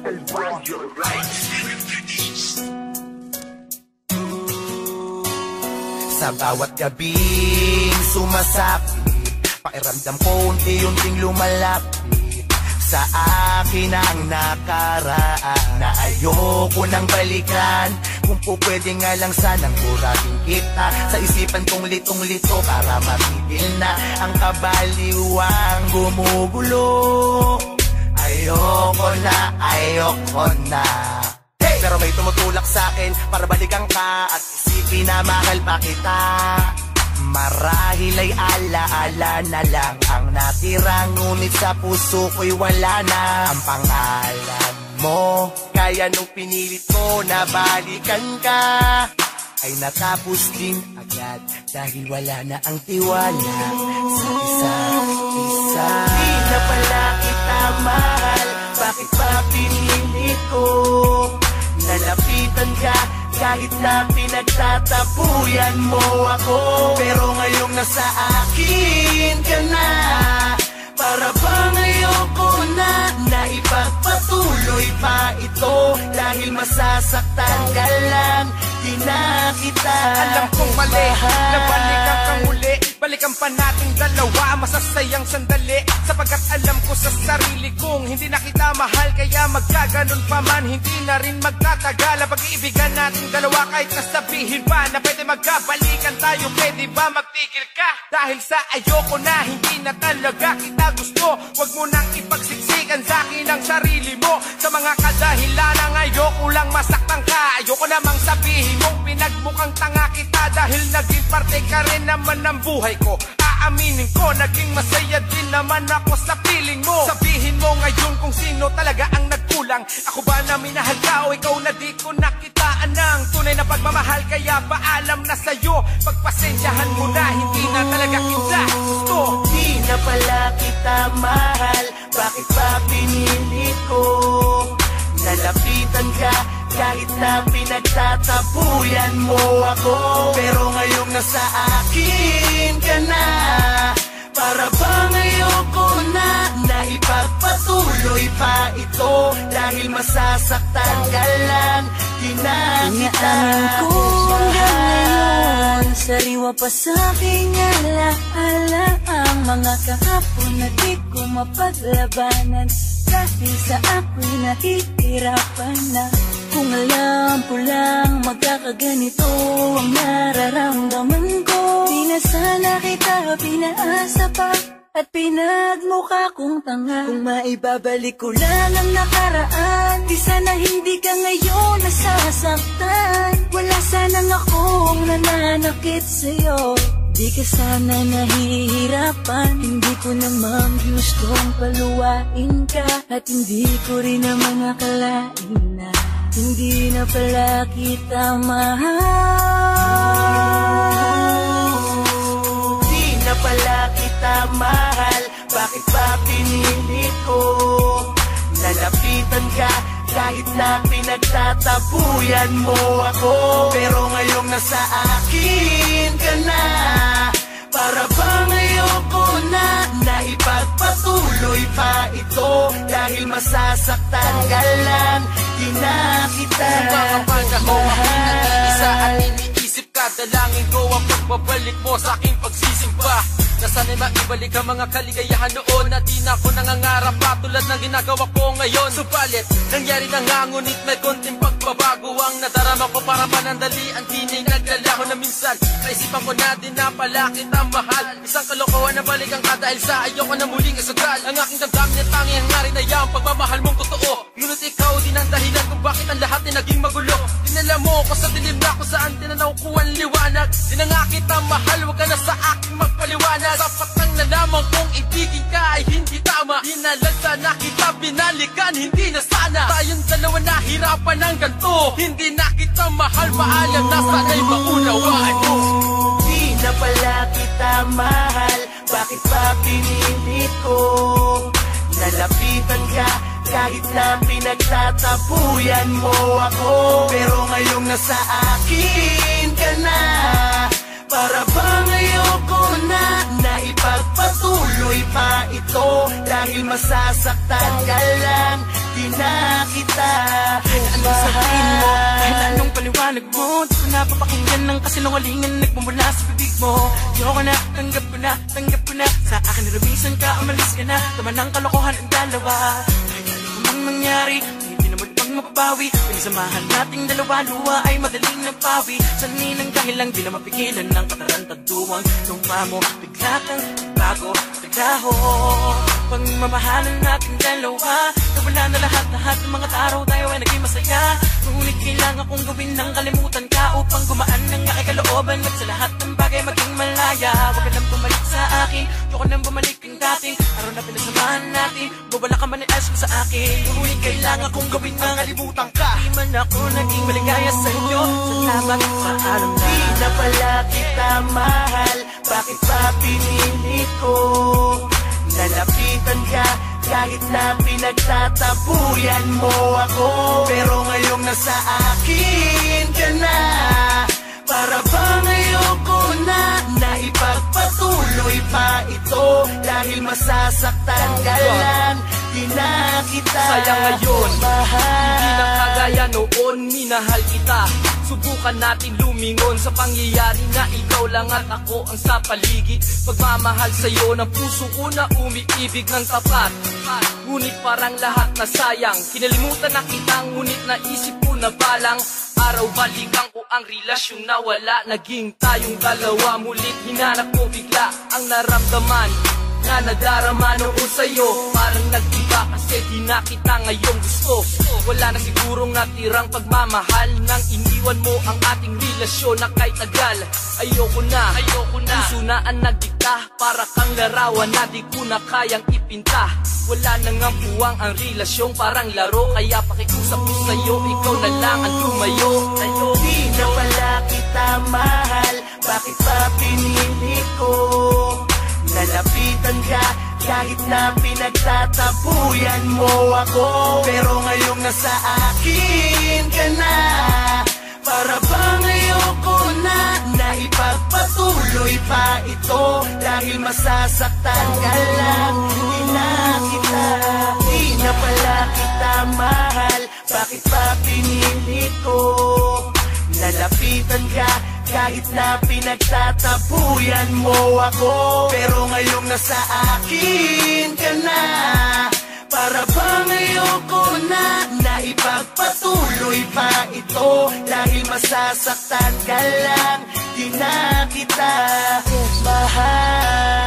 Sa bawat gabing sumasapit, pakiramdam ko unti-unting lumalapit sa akin ang nakaraan na ayoko nang balikan. Kung po pwede nga lang sanang burahin kita sa isipan kong litong-lito para mapigil na ang kabaliwang gumugulo. Ayoko na. Pero may tumutulak sa akin para balikan ka at isipin na mahal pa kita. Marahil ay alaala na lang ang natira, ngunit sa puso ko'y wala na ang pangalan mo. Kaya nung pinilit ko na balikan ka, ay natapos din agad dahil wala na ang tiwala sa isa't isa. Di na pala kita mahal, bakit ba pinilit ko? Nalapitan ka kahit na pinagtatapuyan mo ako. Pero ngayong nasa akin ka na, para bang ayoko na ipagpatuloy pa ito. Dahil masasaktan ka lang, di na kita alam kong mali, nabalikan kang muli. Balikan pa nating dalawa, masasayang sandali. Sapagkat alam ko sa sarili kong hindi na kita mahal, kaya magkaganon pa man, hindi na rin magtatagal ang pag-iibigan nating dalawa. Kahit nasabihin pa na pwede magkabalikan tayo, pwede ba magtigil ka? Dahil sa ayoko na, hindi na talaga kita gusto. Huwag mo nang ipagsiksikan sa akin ang sarili mo sa mga kadahilan. Ayoko lang masaktan ka, ayoko namang sabihin mong pinagmukhang tanga kita, dahil naging parte ka rin naman ng buhay ko. Aaminin ko, naging masaya din naman ako sa piling mo. Sabihin mo ngayon kung sino talaga ang nagkulang. Ako ba na minahal ka o ikaw na di ko nakitaan ng tunay na pagmamahal? Kaya paalam na sa'yo, pagpasensyahan mo na, hindi na talaga kita gusto. Di na pala kita mahal, bakit ba pinilit ko? Nalapitan ka kahit na pinagtatapuyan mo ako. Pero ngayong nasa akin ka na, para bang ayoko na ipagpatuloy pa ito. Dahil masasaktan ka lang, di na kita ngayon, sariwa pa sa aking alaala ang mga kahapon na di ko mapaglabanan. Dahil sa ako'y nahihirapan na. Kung alam ko lang magkakaganito ang nararamdaman ko, di na sana kita pinaasa pa at pinagmukha kong tanga. Kung maibabalik ko lang ang nakaraan, di sana hindi ka ngayon nasasaktan. Wala sanang akong nananakit sa'yo, di ka sana nahihirapan. Hindi ko naman gustong paluwain ka, at hindi ko rin naman akalain na hindi na pala kita mahal. Di na pala kita mahal, bakit ba pinilit ko? Nalapitan ka kahit na pinagtatapuyan mo ako. Pero ngayong nasa akin ka na, para bang ayoko na ipagpatuloy pa ito. Dahil masasaktan ka lang, di na kita mahal. Sa akin iniisip ka, dalangin ko ang pagbabalik mo sa aking pagsisimba. Na sana'y maibalik ang mga kaligayahan noon, na di na ako nangangarap pa tulad ng ginagawa ko ngayon. Subalit, nangyari na nga, ngunit may konting pagbabago ang nadarama ko. Para panandalian, di nagdalaho na minsan naisipan ko na din na pala kita mahal. Isang kalokohan na balikan ka dahil sa ayoko na muling isugal. Ang aking damdamin at tanging hangarin na yung pagmamahal mong totoo. Ngunit ikaw din ang dahilan kung bakit ang lahat ay naging magulo. Dinala mo ko sa dilim na kung saan tinanaw ko ang liwanag. Di na nga kita mahal, huwag ka na sa aking magpaliwanag. Sapat nang nalaman kong ibigin ka ay hindi tama. Di na lang sana kita binalikan, hindi na sana tayong dalawa nahirapan ng ganito. Hindi na kita mahal, paalam na sana'y maunawaan mo. Di na pala kita mahal, bakit ba pinilit ko? Nalapitan ka kahit na pinagtatapuyan mo ako. Pero ngayong nasa akin ka na, para bang ayoko na ipagpatuloy Ipagpatuloy pa ito dahil masasaktan ka lang. Di na kita Anong sabihin mo? Kahit anong paliwanag mo, di ko napapakinggan ng kasinungalingan nagmumula sa bibig mo. Ayoko na, tanggap ko na sa akin nirumisan ka, umalis ka na. Tama ng kalokohan ang dalawa. Kahit ano mang mangyari, hindi naman pang mapabawi. Pinsamahan nating dalawa, luha ay madaling nagpawi. Sanin ang dahilan, di na mapigilan ng katarantaduang luma mo. Bigla kang bago, biglaho. Pagmamahalan nating dalawa, nawala na lahat ng mga araw tayo ay naging masaya. Ngunit kailangan kong gawin ng kalimutan ka upang gumaan ng aking kalooban at sa lahat ng bagay maging malaya. Huwag ka nang bumalik sa akin, huwag ka nang bumalik ang dating araw na pinasamahan natin. Bawala ka man ni Ash sa akin, ngunit kailangan kong gawin ng kalimutan ka. Di man ako naging maligaya sa inyo, salamat sa alam na. Di na pala kita mahal, bakit pa pinilit ko? Nalapitan ka kahit na pinagtatapuyan mo ako. Pero ngayong nasa akin ka na, para bang ayoko na ipagpatuloy pa ito dahil masasaktan ka lang. Di na kita sayang ngayon, mahal. hindi na kagaya noon, minahal kita. Subukan natin lumingon sa pangyayari na ikaw lang at ako ang sa paligid. Pagmamahal sa'yo ng puso ko na umiibig ng tapat. Ngunit parang lahat na sayang, kinalimutan na kita, ngunit naisip ko na balang araw balikan ko ang relasyon na wala. Naging tayong dalawa, mulit hinanap ko bigla ang naramdaman na nadarama noon sa'yo. Parang nag-iba kasi di na kita ngayong gusto. Wala na sigurong natirang pagmamahal nang iniwan mo ang ating relasyon na kay tagal. Ayoko na, puso na ang nagdikta, para kang larawan na di ko na kayang ipinta. Wala nang ang puwang ang relasyong parang laro, kaya pakiusap ko sa'yo, ikaw na lang ang lumayo. Di na pala kita mahal, bakit pa pinilit ko? Nalapitan ka kahit na pinagtatapuyan mo ako. Pero ngayong nasa akin ka na, para bang ayoko na ipagpatuloy pa ito dahil masasaktan ka lang. Di na kita, di na pala kita mahal, bakit pa pinilit ko? Nalapitan ka kahit na pinagtatapuyan mo ako. Pero ngayong nasa akin ka na, para bang ayoko na ipagpatuloy pa ito dahil masasaktan ka lang. Di na kita mahal.